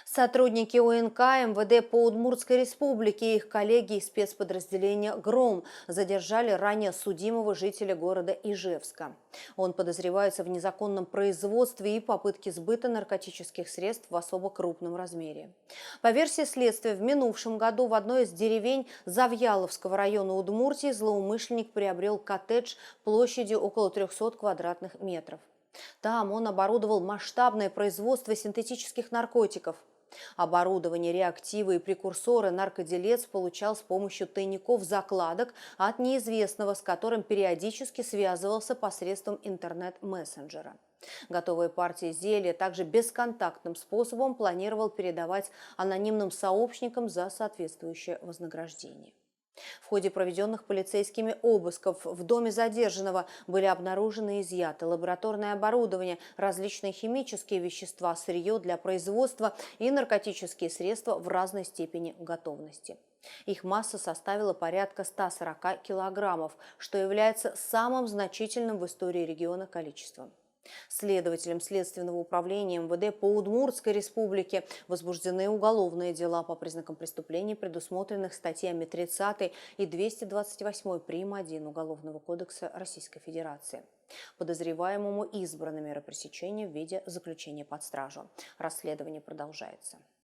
Сотрудники УНК МВД по Удмуртской республике и их коллеги из спецподразделения «Гром» задержали ранее судимого жителя города Ижевска. Он подозревается в незаконном производстве и попытке сбыта наркотических средств в особо крупном размере. По версии следствия, в минувшем году в одной из деревень Завьяловского района Удмуртии злоумышленник приобрел коттедж площадью около 300 квадратных метров. Там он оборудовал масштабное производство синтетических наркотиков. Оборудование, реактивы и прекурсоры наркоделец получал с помощью тайников-закладок от неизвестного, с которым периодически связывался посредством интернет-мессенджера. Готовые партии зелья также бесконтактным способом планировал передавать анонимным сообщникам за соответствующее вознаграждение. В ходе проведенных полицейскими обысков в доме задержанного были обнаружены и изъяты лабораторное оборудование, различные химические вещества, сырье для производства и наркотические средства в разной степени готовности. Их масса составила порядка 140 килограммов, что является самым значительным в истории региона количеством. Следователям Следственного управления МВД по Удмуртской республике возбуждены уголовные дела по признакам преступлений, предусмотренных статьями 30 и 228 прим. 1 Уголовного кодекса Российской Федерации. Подозреваемому избрано меры пресечения в виде заключения под стражу. Расследование продолжается.